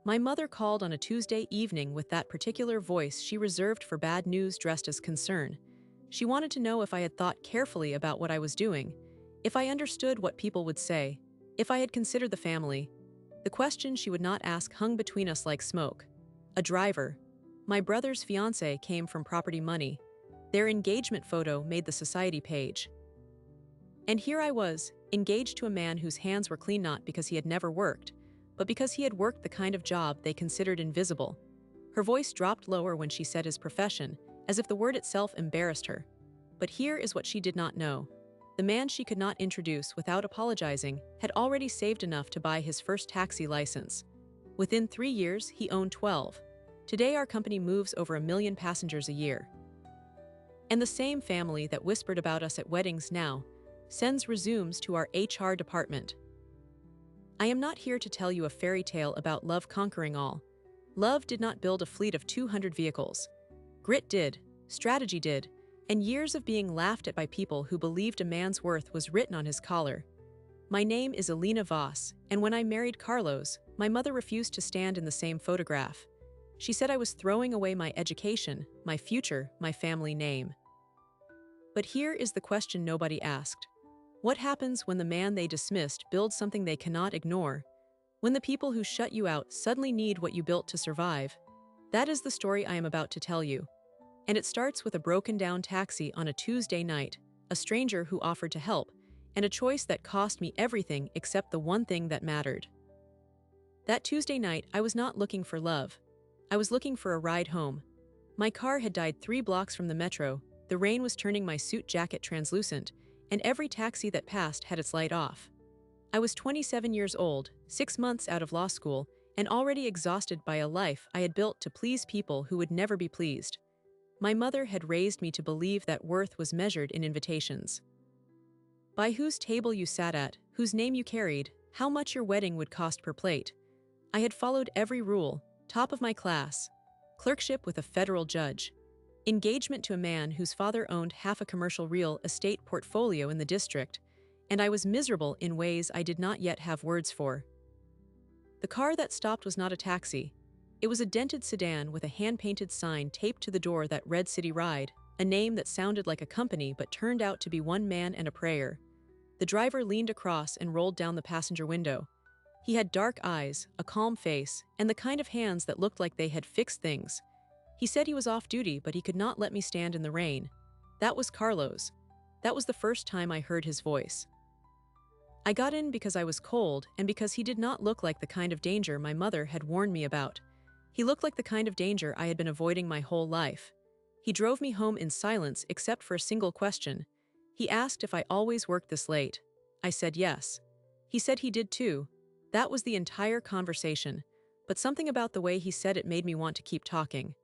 My mother called on a Tuesday evening with that particular voice she reserved for bad news dressed as concern. She wanted to know if I had thought carefully about what I was doing, if I understood what people would say, if I had considered the family. The question she would not ask hung between us like smoke. A driver. My brother's fiancé came from Property Money. Their engagement photo made the society page. And here I was, engaged to a man whose hands were clean not because he had never worked, but because he had worked the kind of job they considered invisible. Her voice dropped lower when she said his profession, as if the word itself embarrassed her. But here is what she did not know. The man she could not introduce without apologizing had already saved enough to buy his first taxi license. Within 3 years, he owned 12. Today our company moves over 1 million passengers a year. And the same family that whispered about us at weddings now sends resumes to our HR department. I am not here to tell you a fairy tale about love conquering all. Love did not build a fleet of 200 vehicles. Grit did, strategy did, and years of being laughed at by people who believed a man's worth was written on his collar. My name is Elena Voss, and when I married Carlos, my mother refused to stand in the same photograph. She said I was throwing away my education, my future, my family name. But here is the question nobody asked. What happens when the man they dismissed builds something they cannot ignore? When the people who shut you out suddenly need what you built to survive? That is the story I am about to tell you. And it starts with a broken-down taxi on a Tuesday night, a stranger who offered to help, and a choice that cost me everything except the one thing that mattered. That Tuesday night, I was not looking for love. I was looking for a ride home. My car had died 3 blocks from the metro, the rain was turning my suit jacket translucent, and every taxi that passed had its light off. I was 27 years old, 6 months out of law school, and already exhausted by a life I had built to please people who would never be pleased. My mother had raised me to believe that worth was measured in invitations. By whose table you sat at, whose name you carried, how much your wedding would cost per plate. I had followed every rule, top of my class, clerkship with a federal judge, engagement to a man whose father owned half a commercial real estate portfolio in the district, and I was miserable in ways I did not yet have words for. The car that stopped was not a taxi. It was a dented sedan with a hand-painted sign taped to the door that read City Ride, a name that sounded like a company but turned out to be one man and a prayer. The driver leaned across and rolled down the passenger window. He had dark eyes, a calm face, and the kind of hands that looked like they had fixed things. He said he was off duty, but he could not let me stand in the rain. That was Carlos. That was the first time I heard his voice. I got in because I was cold and because he did not look like the kind of danger my mother had warned me about. He looked like the kind of danger I had been avoiding my whole life. He drove me home in silence except for a single question. He asked if I always worked this late. I said yes. He said he did too. That was the entire conversation, but something about the way he said it made me want to keep talking.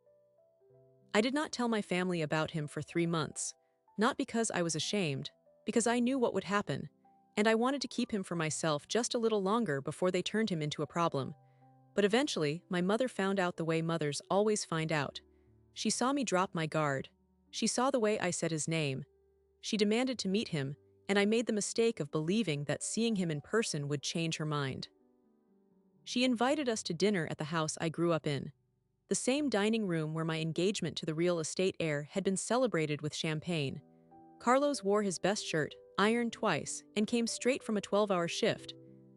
I did not tell my family about him for 3 months, not because I was ashamed, because I knew what would happen, and I wanted to keep him for myself just a little longer before they turned him into a problem. But eventually, my mother found out the way mothers always find out. She saw me drop my guard. She saw the way I said his name. She demanded to meet him, and I made the mistake of believing that seeing him in person would change her mind. She invited us to dinner at the house I grew up in, the same dining room where my engagement to the real estate heir had been celebrated with champagne. Carlos wore his best shirt, ironed twice, and came straight from a 12-hour shift.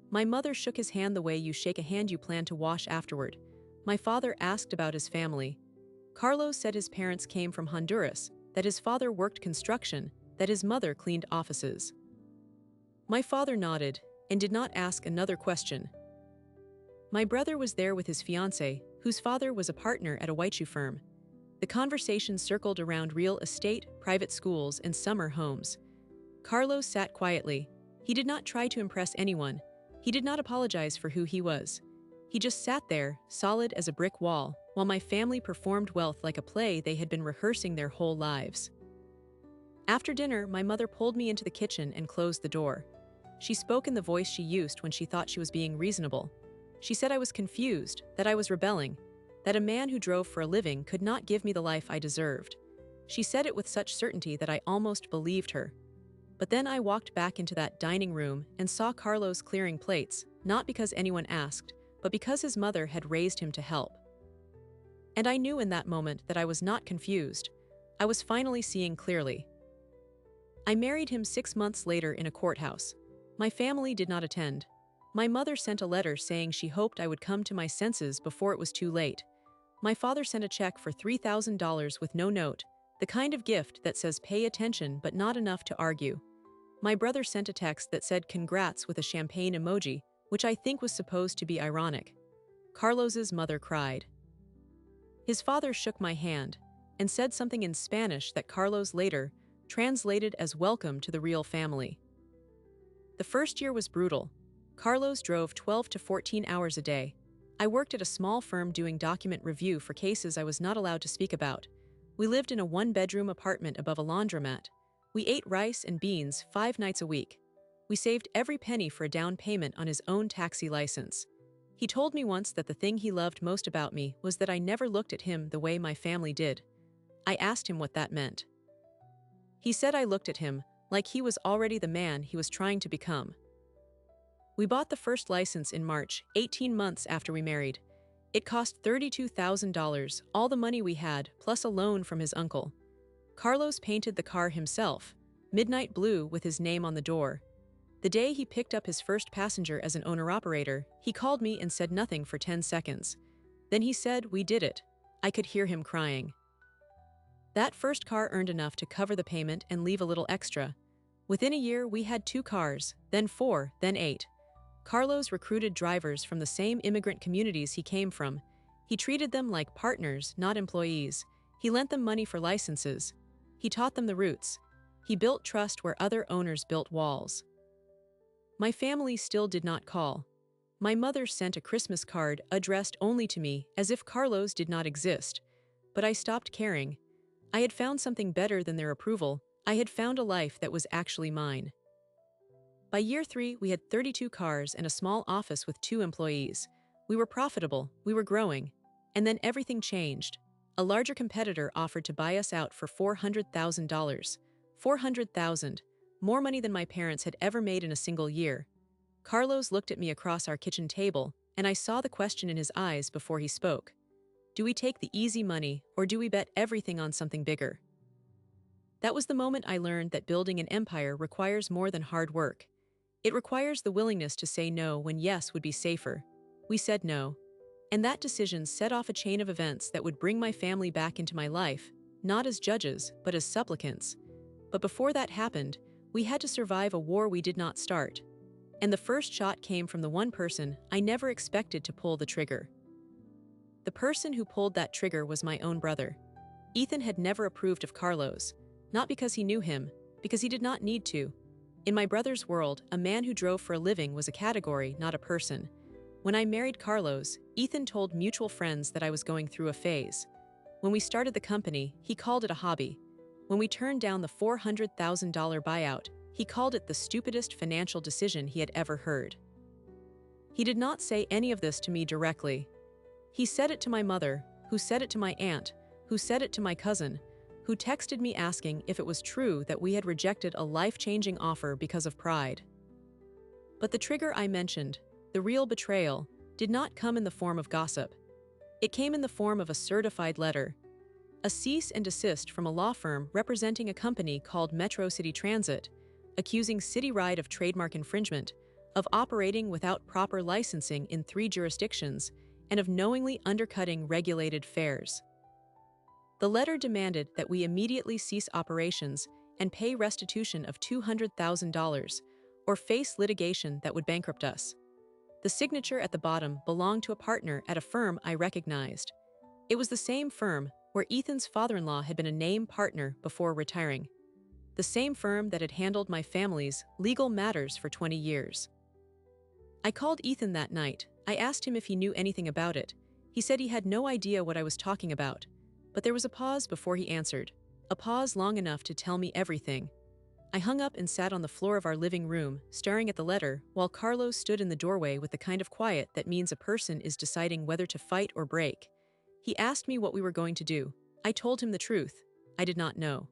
My mother shook his hand the way you shake a hand you plan to wash afterward. My father asked about his family. Carlos said his parents came from Honduras, that his father worked construction, that his mother cleaned offices. My father nodded and did not ask another question. My brother was there with his fiancée, whose father was a partner at a whiteshoe firm. The conversation circled around real estate, private schools, and summer homes. Carlos sat quietly. He did not try to impress anyone. He did not apologize for who he was. He just sat there, solid as a brick wall, while my family performed wealth like a play they had been rehearsing their whole lives. After dinner, my mother pulled me into the kitchen and closed the door. She spoke in the voice she used when she thought she was being reasonable. She said I was confused, that I was rebelling, that a man who drove for a living could not give me the life I deserved. She said it with such certainty that I almost believed her. But then I walked back into that dining room and saw Carlos clearing plates, not because anyone asked, but because his mother had raised him to help. And I knew in that moment that I was not confused. I was finally seeing clearly. I married him 6 months later in a courthouse. My family did not attend. My mother sent a letter saying she hoped I would come to my senses before it was too late. My father sent a check for $3,000 with no note, the kind of gift that says pay attention but not enough to argue. My brother sent a text that said congrats with a champagne emoji, which I think was supposed to be ironic. Carlos's mother cried. His father shook my hand and said something in Spanish that Carlos later translated as welcome to the real family. The first year was brutal. Carlos drove 12 to 14 hours a day. I worked at a small firm doing document review for cases I was not allowed to speak about. We lived in a one-bedroom apartment above a laundromat. We ate rice and beans 5 nights a week. We saved every penny for a down payment on his own taxi license. He told me once that the thing he loved most about me was that I never looked at him the way my family did. I asked him what that meant. He said I looked at him like he was already the man he was trying to become. We bought the first license in March, 18 months after we married. It cost $32,000, all the money we had, plus a loan from his uncle. Carlos painted the car himself, midnight blue with his name on the door. The day he picked up his first passenger as an owner-operator, he called me and said nothing for 10 seconds. Then he said, "We did it." I could hear him crying. That first car earned enough to cover the payment and leave a little extra. Within a year, we had 2 cars, then 4, then 8. Carlos recruited drivers from the same immigrant communities he came from. He treated them like partners, not employees. He lent them money for licenses. He taught them the routes. He built trust where other owners built walls. My family still did not call. My mother sent a Christmas card addressed only to me, as if Carlos did not exist. But I stopped caring. I had found something better than their approval. I had found a life that was actually mine. By year 3, we had 32 cars and a small office with 2 employees. We were profitable, we were growing. And then everything changed. A larger competitor offered to buy us out for $400,000. $400,000, more money than my parents had ever made in a single year. Carlos looked at me across our kitchen table, and I saw the question in his eyes before he spoke. Do we take the easy money, or do we bet everything on something bigger? That was the moment I learned that building an empire requires more than hard work. It requires the willingness to say no when yes would be safer. We said no. And that decision set off a chain of events that would bring my family back into my life, not as judges, but as supplicants. But before that happened, we had to survive a war we did not start. And the first shot came from the one person I never expected to pull the trigger. The person who pulled that trigger was my own brother. Ethan had never approved of Carlos, not because he knew him, because he did not need to. In my brother's world, a man who drove for a living was a category, not a person. When I married Carlos, Ethan told mutual friends that I was going through a phase. When we started the company, he called it a hobby. When we turned down the $400,000 buyout, he called it the stupidest financial decision he had ever heard. He did not say any of this to me directly. He said it to my mother, who said it to my aunt, who said it to my cousin, who texted me asking if it was true that we had rejected a life-changing offer because of pride. But the trigger I mentioned, the real betrayal, did not come in the form of gossip. It came in the form of a certified letter, a cease and desist from a law firm representing a company called Metro City Transit, accusing Cityride of trademark infringement, of operating without proper licensing in 3 jurisdictions, and of knowingly undercutting regulated fares. The letter demanded that we immediately cease operations and pay restitution of $200,000 or face litigation that would bankrupt us. The signature at the bottom belonged to a partner at a firm I recognized. It was the same firm where Ethan's father-in-law had been a name partner before retiring. The same firm that had handled my family's legal matters for 20 years. I called Ethan that night. I asked him if he knew anything about it. He said he had no idea what I was talking about. But there was a pause before he answered, a pause long enough to tell me everything. I hung up and sat on the floor of our living room, staring at the letter, while Carlos stood in the doorway with the kind of quiet that means a person is deciding whether to fight or break. He asked me what we were going to do. I told him the truth. I did not know.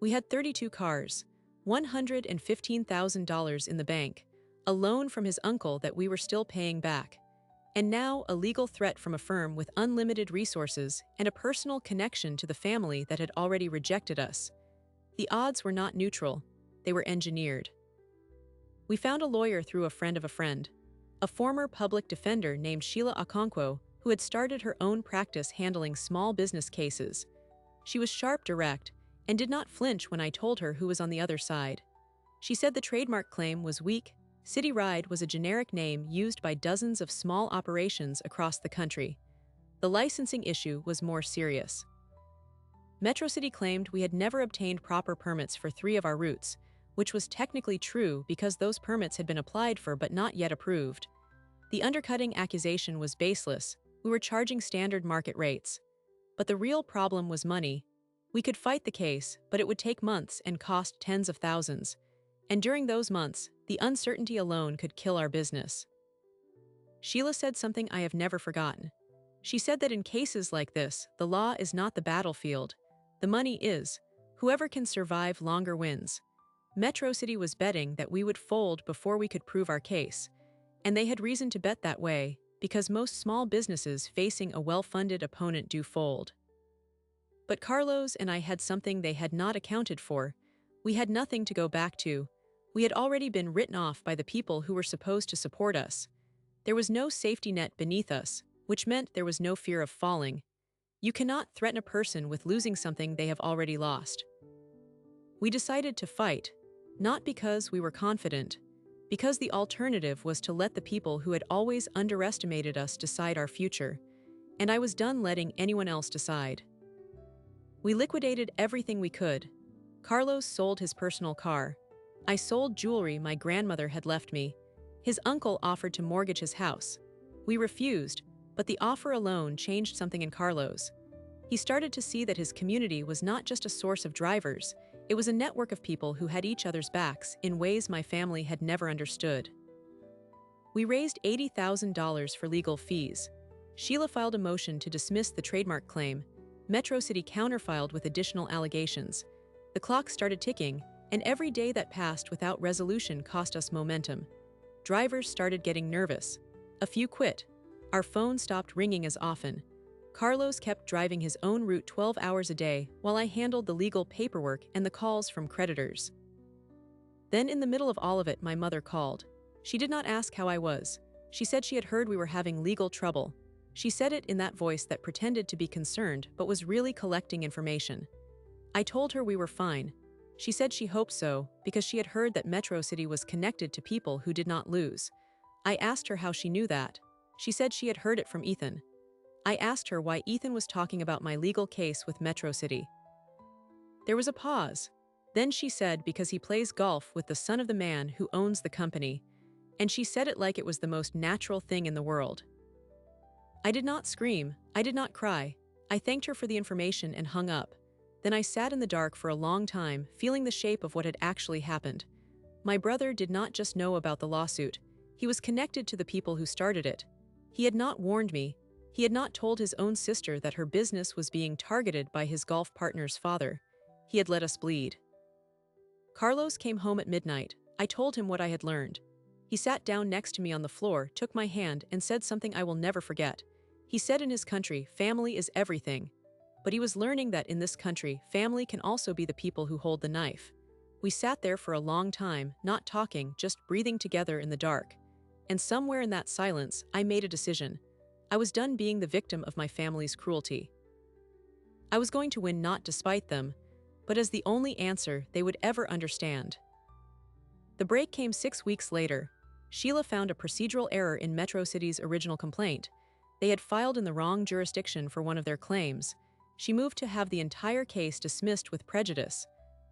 We had 32 cars, $115,000 in the bank, a loan from his uncle that we were still paying back. And now, a legal threat from a firm with unlimited resources and a personal connection to the family that had already rejected us. The odds were not neutral, they were engineered. We found a lawyer through a friend of a friend, a former public defender named Sheila Okonkwo, who had started her own practice handling small business cases. She was sharp, direct, and did not flinch when I told her who was on the other side. She said the trademark claim was weak. City Ride was a generic name used by dozens of small operations across the country. The licensing issue was more serious. Metro City claimed we had never obtained proper permits for 3 of our routes, which was technically true because those permits had been applied for but not yet approved. The undercutting accusation was baseless. We were charging standard market rates. But the real problem was money. We could fight the case, but it would take months and cost tens of thousands. And during those months, the uncertainty alone could kill our business. Sheila said something I have never forgotten. She said that in cases like this, the law is not the battlefield. The money is. Whoever can survive longer wins. Metro City was betting that we would fold before we could prove our case. And they had reason to bet that way, because most small businesses facing a well-funded opponent do fold. But Carlos and I had something they had not accounted for. We had nothing to go back to. We had already been written off by the people who were supposed to support us. There was no safety net beneath us, which meant there was no fear of falling. You cannot threaten a person with losing something they have already lost. We decided to fight, not because we were confident, because the alternative was to let the people who had always underestimated us decide our future, and I was done letting anyone else decide. We liquidated everything we could. Carlos sold his personal car. I sold jewelry my grandmother had left me. His uncle offered to mortgage his house. We refused, but the offer alone changed something in Carlos. He started to see that his community was not just a source of drivers, it was a network of people who had each other's backs in ways my family had never understood. We raised $80,000 for legal fees. Sheila filed a motion to dismiss the trademark claim. Metro City counterfiled with additional allegations. The clock started ticking, and every day that passed without resolution cost us momentum. Drivers started getting nervous. A few quit. Our phone stopped ringing as often. Carlos kept driving his own route 12 hours a day while I handled the legal paperwork and the calls from creditors. Then in the middle of all of it, my mother called. She did not ask how I was. She said she had heard we were having legal trouble. She said it in that voice that pretended to be concerned but was really collecting information. I told her we were fine. She said she hoped so because she had heard that Metro City was connected to people who did not lose. I asked her how she knew that. She said she had heard it from Ethan. I asked her why Ethan was talking about my legal case with Metro City. There was a pause. Then she said because he plays golf with the son of the man who owns the company, and she said it like it was the most natural thing in the world. I did not scream, I did not cry. I thanked her for the information and hung up. Then I sat in the dark for a long time, feeling the shape of what had actually happened. My brother did not just know about the lawsuit. He was connected to the people who started it. He had not warned me. He had not told his own sister that her business was being targeted by his golf partner's father. He had let us bleed. Carlos came home at midnight. I told him what I had learned. He sat down next to me on the floor, took my hand, and said something I will never forget. He said in his country, family is everything. But he was learning that in this country, family can also be the people who hold the knife. We sat there for a long time, not talking, just breathing together in the dark. And somewhere in that silence, I made a decision. I was done being the victim of my family's cruelty. I was going to win not despite them, but as the only answer they would ever understand. The break came 6 weeks later. Sheila found a procedural error in Metro City's original complaint. They had filed in the wrong jurisdiction for one of their claims. She moved to have the entire case dismissed with prejudice.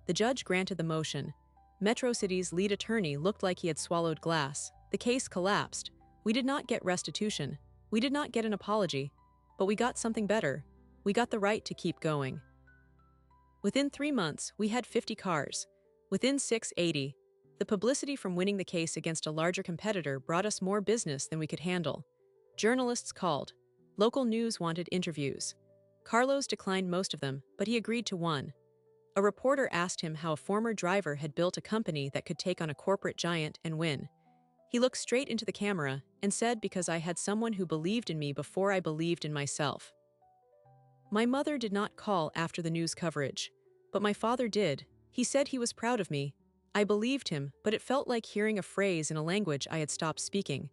The judge granted the motion. Metro City's lead attorney looked like he had swallowed glass. The case collapsed. We did not get restitution. We did not get an apology. But we got something better. We got the right to keep going. Within 3 months, we had 50 cars. Within 6, 80. The publicity from winning the case against a larger competitor brought us more business than we could handle. Journalists called. Local news wanted interviews. Carlos declined most of them, but he agreed to one. A reporter asked him how a former driver had built a company that could take on a corporate giant and win. He looked straight into the camera and said because I had someone who believed in me before I believed in myself. My mother did not call after the news coverage, but my father did. He said he was proud of me. I believed him, but it felt like hearing a phrase in a language I had stopped speaking.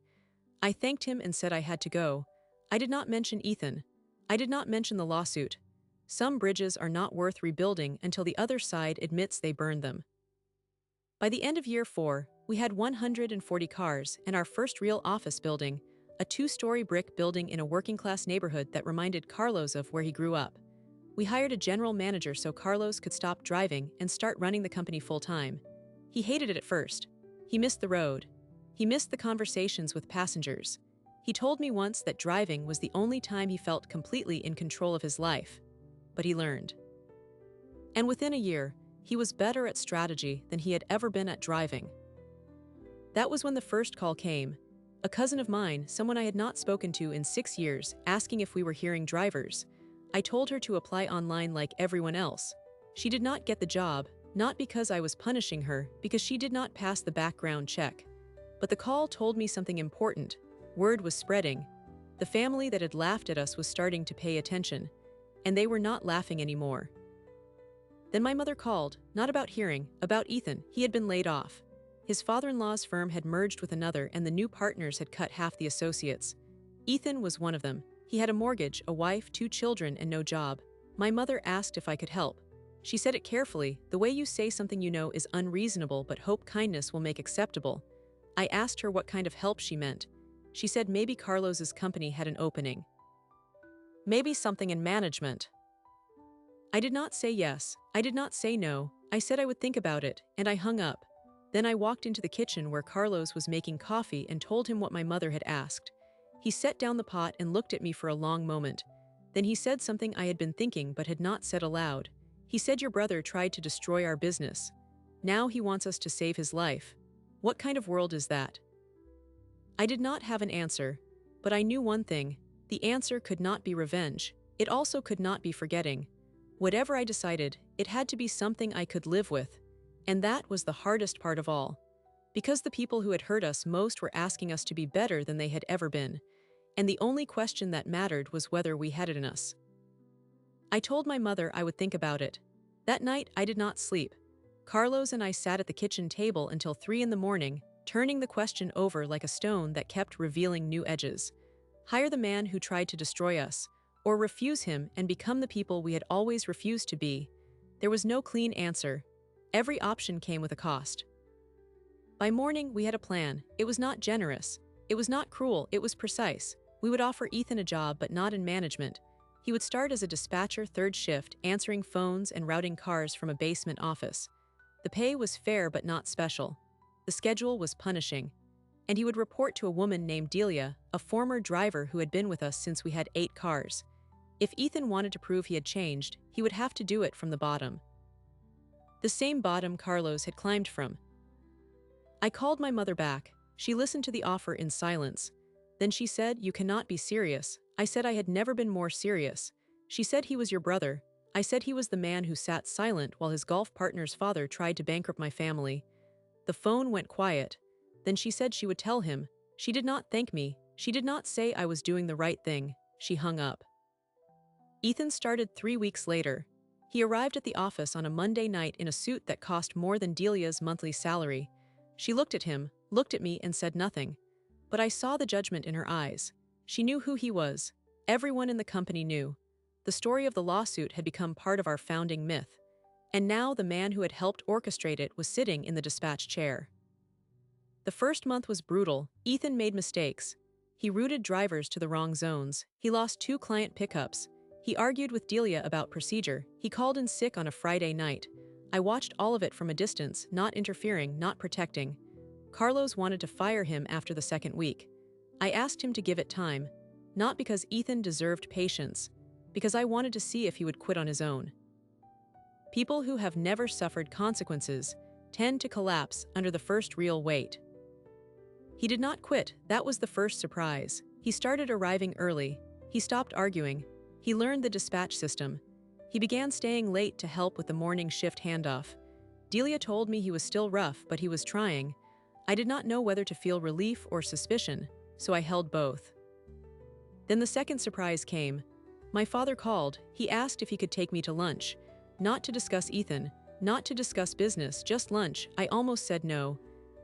I thanked him and said I had to go. I did not mention Ethan. I did not mention the lawsuit. Some bridges are not worth rebuilding until the other side admits they burned them. By the end of year 4, we had 140 cars and our first real office building, a 2-story brick building in a working-class neighborhood that reminded Carlos of where he grew up. We hired a general manager so Carlos could stop driving and start running the company full-time. He hated it at first. He missed the road. He missed the conversations with passengers. He told me once that driving was the only time he felt completely in control of his life. But he learned. And within a year, he was better at strategy than he had ever been at driving. That was when the first call came. A cousin of mine, someone I had not spoken to in 6 years, asking if we were hiring drivers. I told her to apply online like everyone else. She did not get the job, not because I was punishing her, because she did not pass the background check. But the call told me something important. Word was spreading. The family that had laughed at us was starting to pay attention, and they were not laughing anymore. Then my mother called, not about hearing, about Ethan. He had been laid off. His father-in-law's firm had merged with another and the new partners had cut half the associates. Ethan was one of them. He had a mortgage, a wife, 2 children, and no job. My mother asked if I could help. She said it carefully, the way you say something you know is unreasonable but hope kindness will make acceptable. I asked her what kind of help she meant. She said maybe Carlos's company had an opening. Maybe something in management. I did not say yes. I did not say no. I said I would think about it, and I hung up. Then I walked into the kitchen where Carlos was making coffee and told him what my mother had asked. He set down the pot and looked at me for a long moment. Then he said something I had been thinking but had not said aloud. He said your brother tried to destroy our business. Now he wants us to save his life. What kind of world is that? I did not have an answer, but I knew one thing. The answer could not be revenge. It also could not be forgetting. Whatever I decided, it had to be something I could live with. And that was the hardest part of all. Because the people who had hurt us most were asking us to be better than they had ever been. And the only question that mattered was whether we had it in us. I told my mother I would think about it. That night, I did not sleep. Carlos and I sat at the kitchen table until 3 in the morning, turning the question over like a stone that kept revealing new edges. Hire the man who tried to destroy us, or refuse him and become the people we had always refused to be. There was no clean answer. Every option came with a cost. By morning, we had a plan. It was not generous. It was not cruel. It was precise. We would offer Ethan a job, but not in management. He would start as a dispatcher 3rd shift, answering phones and routing cars from a basement office. The pay was fair but not special. The schedule was punishing. And he would report to a woman named Delia, a former driver who had been with us since we had 8 cars. If Ethan wanted to prove he had changed, he would have to do it from the bottom. The same bottom Carlos had climbed from. I called my mother back. She listened to the offer in silence. Then she said, "You cannot be serious." I said I had never been more serious. She said he was your brother. I said he was the man who sat silent while his golf partner's father tried to bankrupt my family. The phone went quiet. Then she said she would tell him. She did not thank me. She did not say I was doing the right thing. She hung up. Ethan started 3 weeks later. He arrived at the office on a Monday night in a suit that cost more than Delia's monthly salary. She looked at him, looked at me, and said nothing. But I saw the judgment in her eyes. She knew who he was. Everyone in the company knew. The story of the lawsuit had become part of our founding myth. And now the man who had helped orchestrate it was sitting in the dispatch chair. The first month was brutal. Ethan made mistakes. He routed drivers to the wrong zones. He lost 2 client pickups. He argued with Delia about procedure. He called in sick on a Friday night. I watched all of it from a distance, not interfering, not protecting. Carlos wanted to fire him after the 2nd week. I asked him to give it time, not because Ethan deserved patience, because I wanted to see if he would quit on his own. People who have never suffered consequences tend to collapse under the first real weight. He did not quit. That was the first surprise. He started arriving early. He stopped arguing. He learned the dispatch system. He began staying late to help with the morning shift handoff. Delia told me he was still rough, but he was trying. I did not know whether to feel relief or suspicion, so I held both. Then the second surprise came. My father called. He asked if he could take me to lunch. Not to discuss Ethan, not to discuss business, just lunch. I almost said no.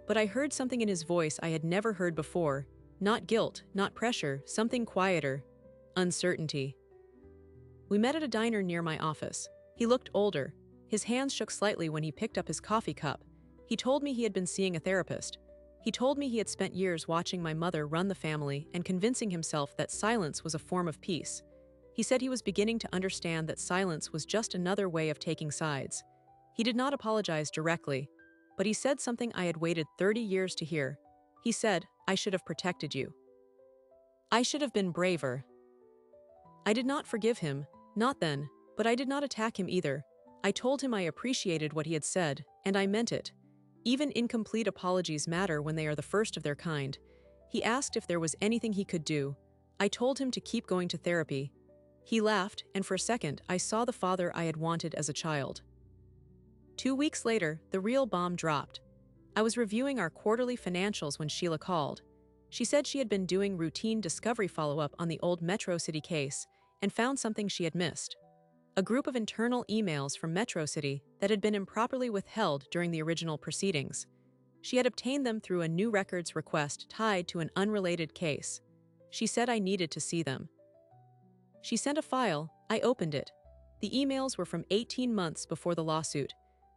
But I heard something in his voice I had never heard before. Not guilt, not pressure, something quieter. Uncertainty. We met at a diner near my office. He looked older. His hands shook slightly when he picked up his coffee cup. He told me he had been seeing a therapist. He told me he had spent years watching my mother run the family and convincing himself that silence was a form of peace. He said he was beginning to understand that silence was just another way of taking sides. He did not apologize directly, but he said something I had waited 30 years to hear. He said, "I should have protected you. I should have been braver." I did not forgive him, not then, but I did not attack him either. I told him I appreciated what he had said, and I meant it. Even incomplete apologies matter when they are the first of their kind. He asked if there was anything he could do. I told him to keep going to therapy. He laughed, and for a second, I saw the father I had wanted as a child. 2 weeks later, the real bomb dropped. I was reviewing our quarterly financials when Sheila called. She said she had been doing routine discovery follow-up on the old Metro City case and found something she had missed. A group of internal emails from Metro City that had been improperly withheld during the original proceedings. She had obtained them through a new records request tied to an unrelated case. She said I needed to see them. She sent a file. I opened it. The emails were from 18 months before the lawsuit.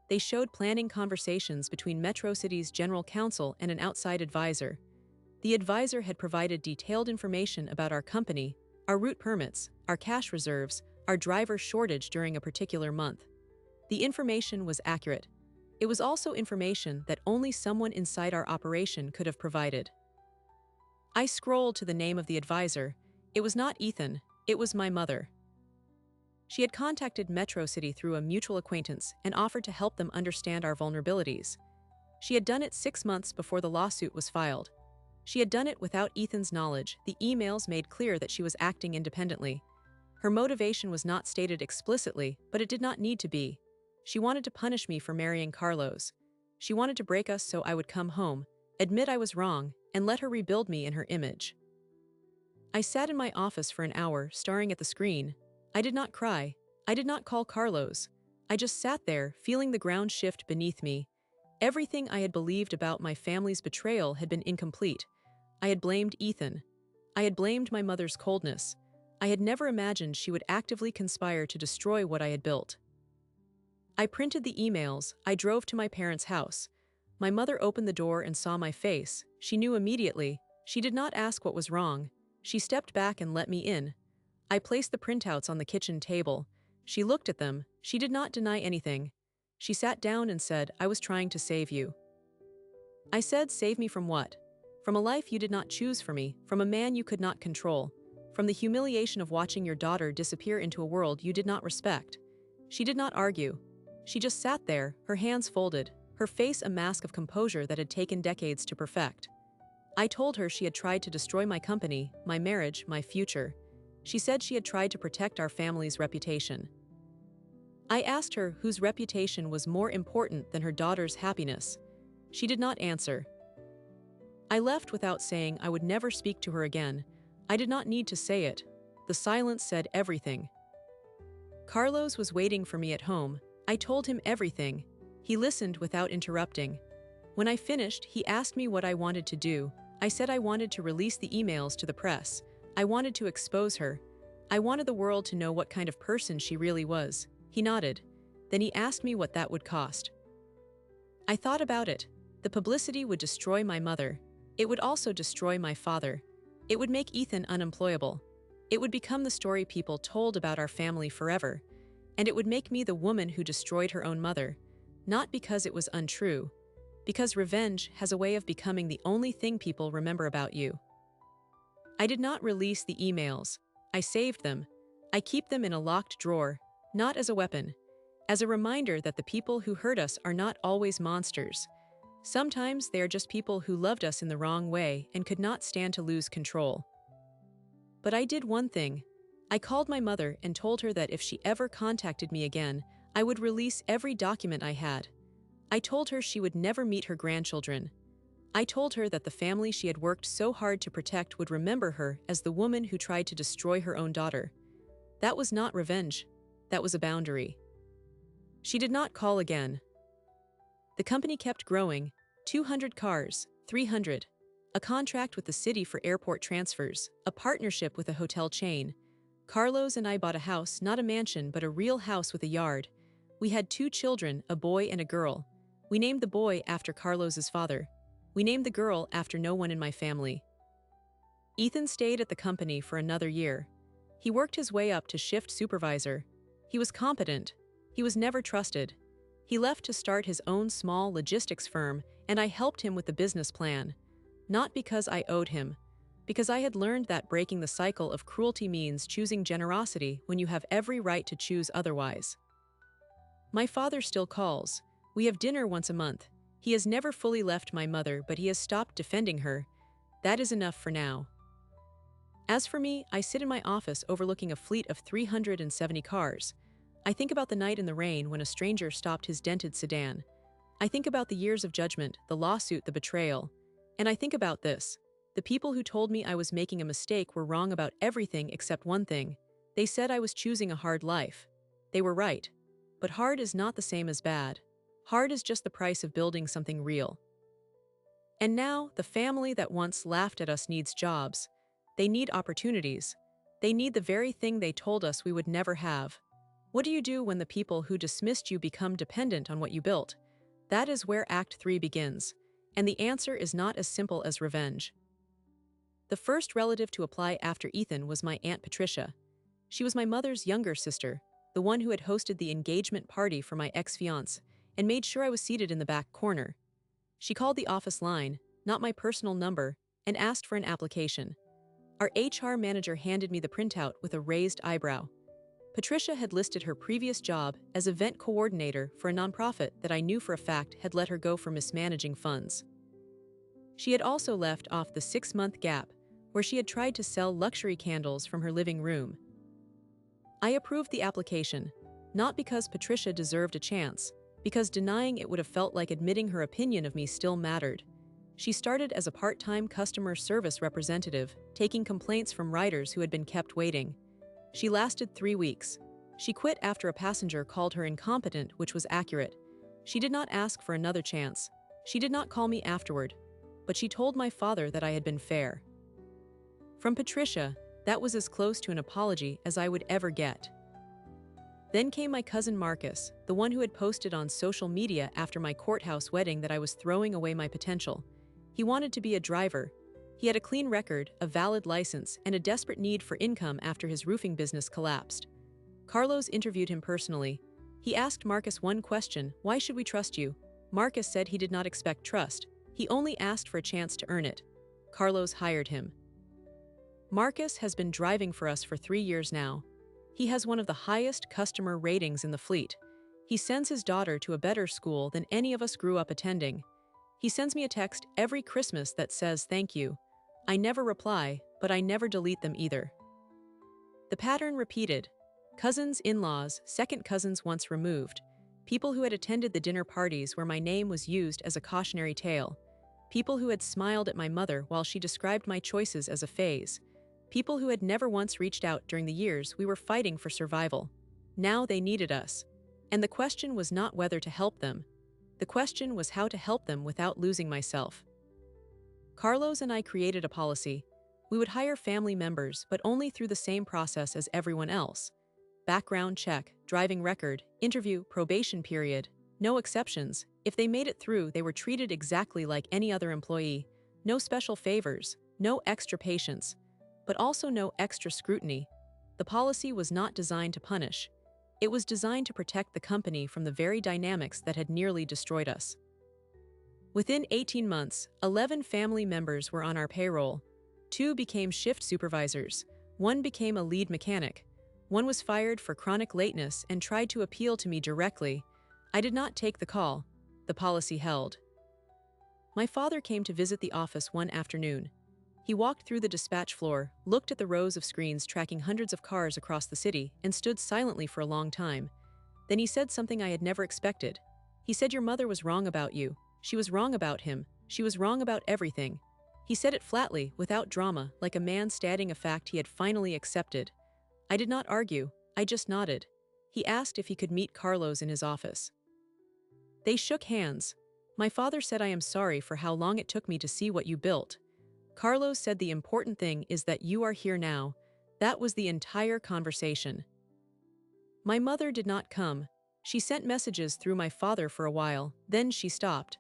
They showed planning conversations between Metro City's general counsel and an outside advisor. The advisor had provided detailed information about our company, our route permits, our cash reserves, our driver shortage during a particular month. The information was accurate. It was also information that only someone inside our operation could have provided. I scrolled to the name of the advisor. It was not Ethan, it was my mother. She had contacted Metro City through a mutual acquaintance and offered to help them understand our vulnerabilities. She had done it 6 months before the lawsuit was filed. She had done it without Ethan's knowledge. The emails made clear that she was acting independently. Her motivation was not stated explicitly, but it did not need to be. She wanted to punish me for marrying Carlos. She wanted to break us so I would come home, admit I was wrong, and let her rebuild me in her image. I sat in my office for an hour, staring at the screen. I did not cry. I did not call Carlos. I just sat there, feeling the ground shift beneath me. Everything I had believed about my family's betrayal had been incomplete. I had blamed Ethan. I had blamed my mother's coldness. I had never imagined she would actively conspire to destroy what I had built. I printed the emails. I drove to my parents' house. My mother opened the door and saw my face. She knew immediately. She did not ask what was wrong. She stepped back and let me in. I placed the printouts on the kitchen table. She looked at them. She did not deny anything. She sat down and said, "I was trying to save you." I said, "Save me from what?" "From a life you did not choose for me, from a man you could not control. From the humiliation of watching your daughter disappear into a world you did not respect." She did not argue. She just sat there, her hands folded, her face a mask of composure that had taken decades to perfect. I told her she had tried to destroy my company, my marriage, my future. She said she had tried to protect our family's reputation. I asked her whose reputation was more important than her daughter's happiness. She did not answer. I left without saying I would never speak to her again. I did not need to say it. The silence said everything. Carlos was waiting for me at home. I told him everything. He listened without interrupting. When I finished, he asked me what I wanted to do. I said I wanted to release the emails to the press. I wanted to expose her. I wanted the world to know what kind of person she really was. He nodded. Then he asked me what that would cost. I thought about it. The publicity would destroy my mother. It would also destroy my father. It would make Ethan unemployable. It would become the story people told about our family forever. And it would make me the woman who destroyed her own mother. Not because it was untrue. Because revenge has a way of becoming the only thing people remember about you. I did not release the emails. I saved them. I keep them in a locked drawer, not as a weapon, as a reminder that the people who hurt us are not always monsters. Sometimes they are just people who loved us in the wrong way and could not stand to lose control. But I did one thing. I called my mother and told her that if she ever contacted me again, I would release every document I had. I told her she would never meet her grandchildren. I told her that the family she had worked so hard to protect would remember her as the woman who tried to destroy her own daughter. That was not revenge. That was a boundary. She did not call again. The company kept growing. 200 cars, 300. A contract with the city for airport transfers, a partnership with a hotel chain. Carlos and I bought a house, not a mansion, but a real house with a yard. We had 2 children, a boy and a girl. We named the boy after Carlos's father. We named the girl after no one in my family. Ethan stayed at the company for another year. He worked his way up to shift supervisor. He was competent. He was never trusted. He left to start his own small logistics firm, and I helped him with the business plan. Not because I owed him, because I had learned that breaking the cycle of cruelty means choosing generosity when you have every right to choose otherwise. My father still calls. We have dinner once a month. He has never fully left my mother, but he has stopped defending her. That is enough for now. As for me, I sit in my office overlooking a fleet of 370 cars. I think about the night in the rain when a stranger stopped his dented sedan. I think about the years of judgment, the lawsuit, the betrayal. And I think about this. The people who told me I was making a mistake were wrong about everything except one thing. They said I was choosing a hard life. They were right. But hard is not the same as bad. Hard is just the price of building something real. And now, the family that once laughed at us needs jobs. They need opportunities. They need the very thing they told us we would never have. What do you do when the people who dismissed you become dependent on what you built? That is where Act 3 begins. And the answer is not as simple as revenge. The first relative to apply after Ethan was my Aunt Patricia. She was my mother's younger sister, the one who had hosted the engagement party for my ex-fiancé, and made sure I was seated in the back corner. She called the office line, not my personal number, and asked for an application. Our HR manager handed me the printout with a raised eyebrow. Patricia had listed her previous job as event coordinator for a nonprofit that I knew for a fact had let her go for mismanaging funds. She had also left off the 6-month gap where she had tried to sell luxury candles from her living room. I approved the application, not because Patricia deserved a chance, because denying it would have felt like admitting her opinion of me still mattered. She started as a part-time customer service representative, taking complaints from riders who had been kept waiting. She lasted 3 weeks. She quit after a passenger called her incompetent, which was accurate. She did not ask for another chance. She did not call me afterward, but she told my father that I had been fair. From Patricia, that was as close to an apology as I would ever get. Then came my cousin Marcus, the one who had posted on social media after my courthouse wedding that I was throwing away my potential. He wanted to be a driver. He had a clean record, a valid license, and a desperate need for income after his roofing business collapsed. Carlos interviewed him personally. He asked Marcus one question: "Why should we trust you?" Marcus said he did not expect trust. He only asked for a chance to earn it. Carlos hired him. Marcus has been driving for us for 3 years now. He has one of the highest customer ratings in the fleet. He sends his daughter to a better school than any of us grew up attending. He sends me a text every Christmas that says thank you. I never reply, but I never delete them either. The pattern repeated. Cousins, in-laws, second cousins once removed. People who had attended the dinner parties where my name was used as a cautionary tale. People who had smiled at my mother while she described my choices as a phase. People who had never once reached out during the years we were fighting for survival. Now they needed us. And the question was not whether to help them. The question was how to help them without losing myself. Carlos and I created a policy. We would hire family members, but only through the same process as everyone else. Background check, driving record, interview, probation period. No exceptions. If they made it through, they were treated exactly like any other employee. No special favors, no extra patience, but also no extra scrutiny. The policy was not designed to punish. It was designed to protect the company from the very dynamics that had nearly destroyed us. Within 18 months, 11 family members were on our payroll. 2 became shift supervisors. 1 became a lead mechanic. 1 was fired for chronic lateness and tried to appeal to me directly. I did not take the call. The policy held. My father came to visit the office one afternoon. He walked through the dispatch floor, looked at the rows of screens tracking hundreds of cars across the city, and stood silently for a long time. Then he said something I had never expected. He said, "Your mother was wrong about you. She was wrong about him. She was wrong about everything. He said it flatly, without drama, like a man stating a fact he had finally accepted. I did not argue, I just nodded. He asked if he could meet Carlos in his office. They shook hands. My father said, I am sorry for how long it took me to see what you built. Carlos said the important thing is that you are here now. That was the entire conversation. My mother did not come. She sent messages through my father for a while, then she stopped.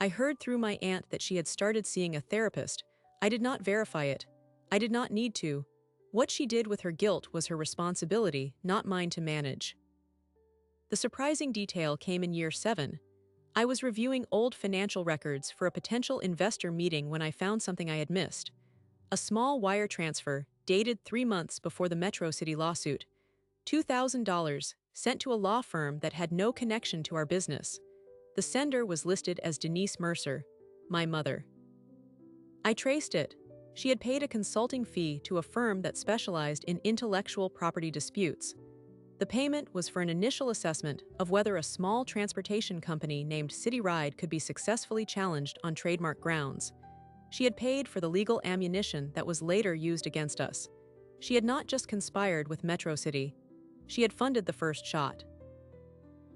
I heard through my aunt that she had started seeing a therapist. I did not verify it. I did not need to. What she did with her guilt was her responsibility, not mine to manage. The surprising detail came in year 7. I was reviewing old financial records for a potential investor meeting when I found something I had missed. A small wire transfer, dated 3 months before the Metro City lawsuit. $2,000, sent to a law firm that had no connection to our business. The sender was listed as Denise Mercer, my mother. I traced it. She had paid a consulting fee to a firm that specialized in intellectual property disputes. The payment was for an initial assessment of whether a small transportation company named City Ride could be successfully challenged on trademark grounds. She had paid for the legal ammunition that was later used against us. She had not just conspired with Metro City. She had funded the first shot.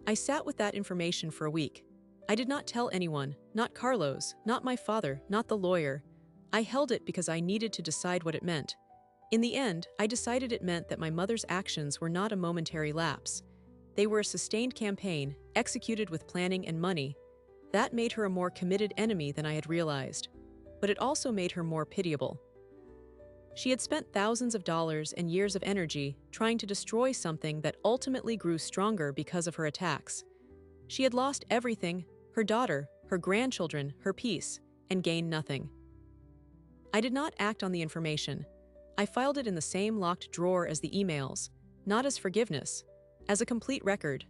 I sat with that information for a week. I did not tell anyone, not Carlos, not my father, not the lawyer. I held it because I needed to decide what it meant. In the end, I decided it meant that my mother's actions were not a momentary lapse. They were a sustained campaign, executed with planning and money. That made her a more committed enemy than I had realized. But it also made her more pitiable. She had spent thousands of dollars and years of energy trying to destroy something that ultimately grew stronger because of her attacks. She had lost everything, her daughter, her grandchildren, her peace, and gained nothing. I did not act on the information. I filed it in the same locked drawer as the emails, not as forgiveness, as a complete record.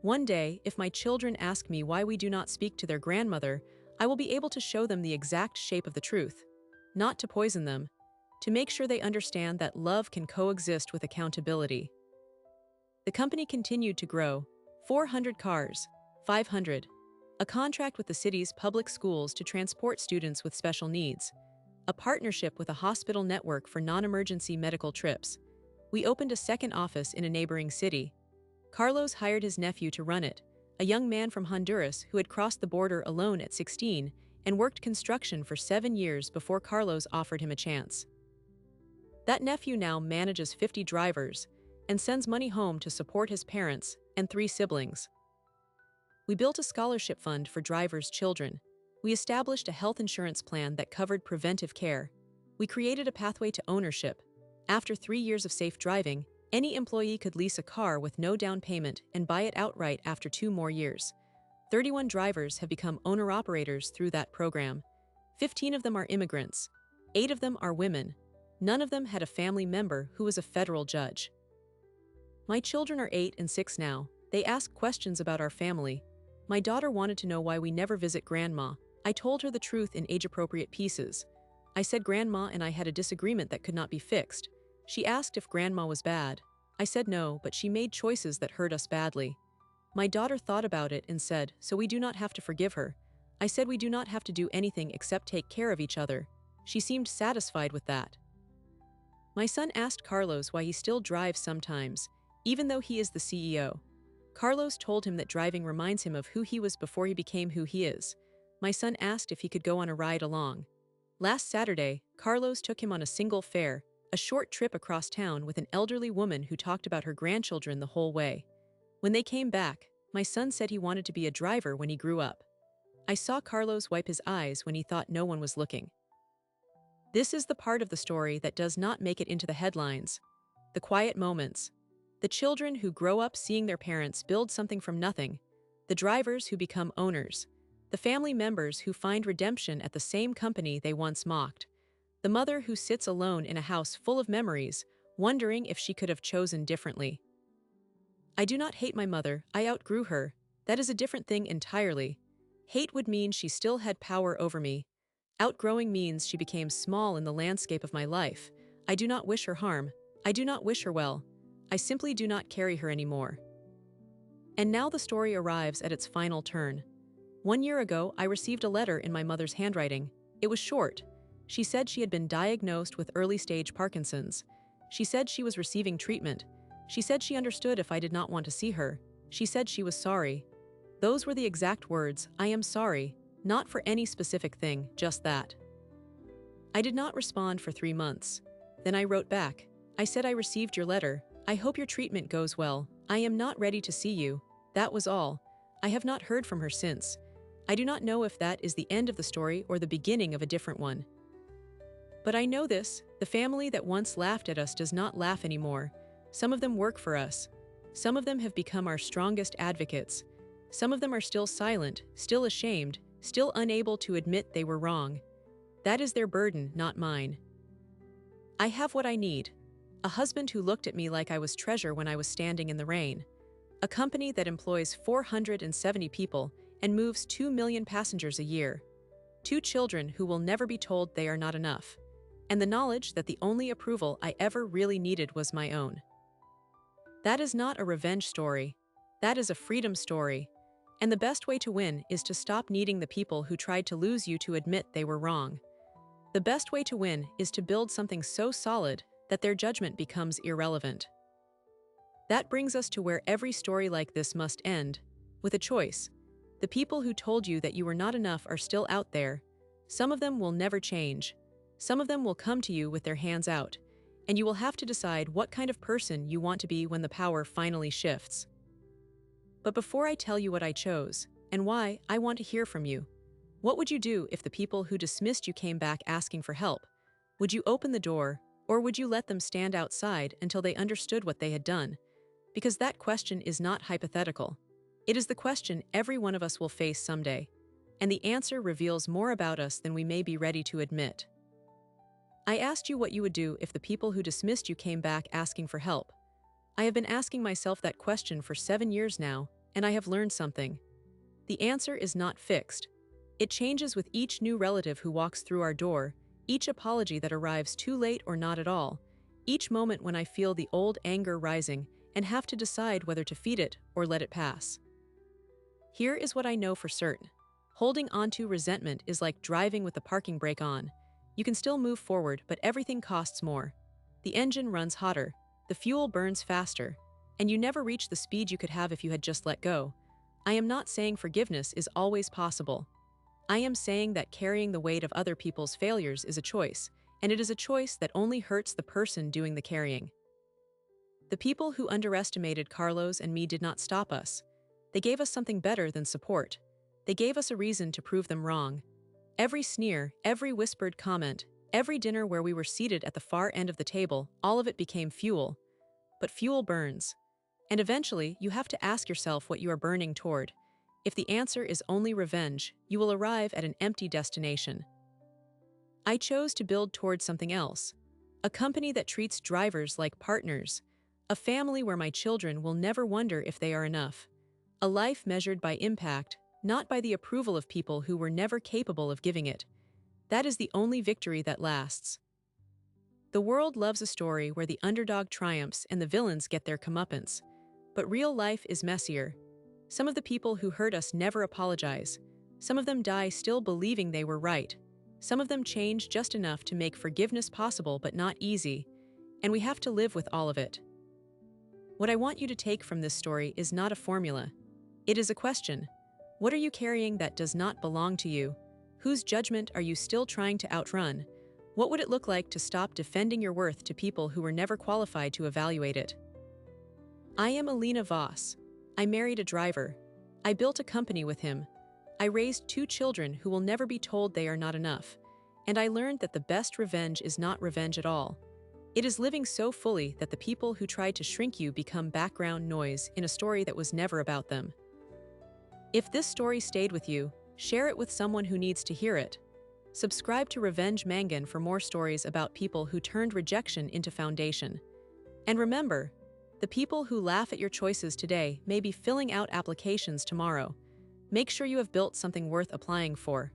One day, if my children ask me why we do not speak to their grandmother, I will be able to show them the exact shape of the truth. Not to poison them, to make sure they understand that love can coexist with accountability. The company continued to grow. 400 cars, 500. A contract with the city's public schools to transport students with special needs. A partnership with a hospital network for non-emergency medical trips. We opened a second office in a neighboring city. Carlos hired his nephew to run it, a young man from Honduras who had crossed the border alone at 16 and worked construction for 7 years before Carlos offered him a chance. That nephew now manages 50 drivers and sends money home to support his parents and 3 siblings. We built a scholarship fund for drivers' children. We established a health insurance plan that covered preventive care. We created a pathway to ownership. After 3 years of safe driving, any employee could lease a car with no down payment and buy it outright after 2 more years. 31 drivers have become owner-operators through that program. 15 of them are immigrants. 8 of them are women. None of them had a family member who was a federal judge. My children are 8 and 6 now. They ask questions about our family. My daughter wanted to know why we never visit Grandma. I told her the truth in age-appropriate pieces. I said Grandma and I had a disagreement that could not be fixed. She asked if Grandma was bad. I said no, but she made choices that hurt us badly. My daughter thought about it and said, so we do not have to forgive her. I said we do not have to do anything except take care of each other. She seemed satisfied with that. My son asked Carlos why he still drives sometimes, even though he is the CEO. Carlos told him that driving reminds him of who he was before he became who he is. My son asked if he could go on a ride along. Last Saturday, Carlos took him on a single fare, a short trip across town with an elderly woman who talked about her grandchildren the whole way. When they came back, my son said he wanted to be a driver when he grew up. I saw Carlos wipe his eyes when he thought no one was looking. This is the part of the story that does not make it into the headlines. The quiet moments. The children who grow up seeing their parents build something from nothing. The drivers who become owners. The family members who find redemption at the same company they once mocked. The mother who sits alone in a house full of memories, wondering if she could have chosen differently. I do not hate my mother, I outgrew her. That is a different thing entirely. Hate would mean she still had power over me. Outgrowing means she became small in the landscape of my life. I do not wish her harm. I do not wish her well. I simply do not carry her anymore. And now the story arrives at its final turn. 1 year ago, I received a letter in my mother's handwriting. It was short. She said she had been diagnosed with early-stage Parkinson's. She said she was receiving treatment. She said she understood if I did not want to see her. She said she was sorry. Those were the exact words, "I am sorry," not for any specific thing, just that. I did not respond for 3 months. Then I wrote back. I said, "I received your letter. I hope your treatment goes well. I am not ready to see you." That was all. I have not heard from her since. I do not know if that is the end of the story or the beginning of a different one. But I know this: the family that once laughed at us does not laugh anymore. Some of them work for us. Some of them have become our strongest advocates. Some of them are still silent, still ashamed, still unable to admit they were wrong. That is their burden, not mine. I have what I need. A husband who looked at me like I was treasure when I was standing in the rain. A company that employs 470 people and moves 2 million passengers a year. 2 children who will never be told they are not enough. And the knowledge that the only approval I ever really needed was my own. That is not a revenge story. That is a freedom story. And the best way to win is to stop needing the people who tried to lose you to admit they were wrong. The best way to win is to build something so solid that their judgment becomes irrelevant. That brings us to where every story like this must end, with a choice. The people who told you that you were not enough are still out there. Some of them will never change. Some of them will come to you with their hands out, and you will have to decide what kind of person you want to be when the power finally shifts. But before I tell you what I chose, and why, I want to hear from you. What would you do if the people who dismissed you came back asking for help? Would you open the door, or would you let them stand outside until they understood what they had done? Because that question is not hypothetical. It is the question every one of us will face someday, and the answer reveals more about us than we may be ready to admit. I asked you what you would do if the people who dismissed you came back asking for help. I have been asking myself that question for 7 years now, and I have learned something. The answer is not fixed. It changes with each new relative who walks through our door, each apology that arrives too late or not at all, each moment when I feel the old anger rising and have to decide whether to feed it or let it pass. Here is what I know for certain. Holding onto resentment is like driving with the parking brake on. You can still move forward, but everything costs more. The engine runs hotter, the fuel burns faster, and you never reach the speed you could have if you had just let go. I am not saying forgiveness is always possible. I am saying that carrying the weight of other people's failures is a choice, and it is a choice that only hurts the person doing the carrying. The people who underestimated Carlos and me did not stop us. They gave us something better than support. They gave us a reason to prove them wrong. Every sneer, every whispered comment, every dinner where we were seated at the far end of the table, all of it became fuel. But fuel burns. And eventually, you have to ask yourself what you are burning toward. If the answer is only revenge, you will arrive at an empty destination. I chose to build towards something else. A company that treats drivers like partners. A family where my children will never wonder if they are enough. A life measured by impact, not by the approval of people who were never capable of giving it. That is the only victory that lasts. The world loves a story where the underdog triumphs and the villains get their comeuppance. But real life is messier. Some of the people who hurt us never apologize. Some of them die still believing they were right. Some of them change just enough to make forgiveness possible but not easy. And we have to live with all of it. What I want you to take from this story is not a formula. It is a question. What are you carrying that does not belong to you? Whose judgment are you still trying to outrun? What would it look like to stop defending your worth to people who were never qualified to evaluate it? I am Alina Voss. I married a driver. I built a company with him. I raised 2 children who will never be told they are not enough. And I learned that the best revenge is not revenge at all. It is living so fully that the people who tried to shrink you become background noise in a story that was never about them. If this story stayed with you, share it with someone who needs to hear it. Subscribe to Revenge Mangan for more stories about people who turned rejection into foundation. And remember, the people who laugh at your choices today may be filling out applications tomorrow. Make sure you have built something worth applying for.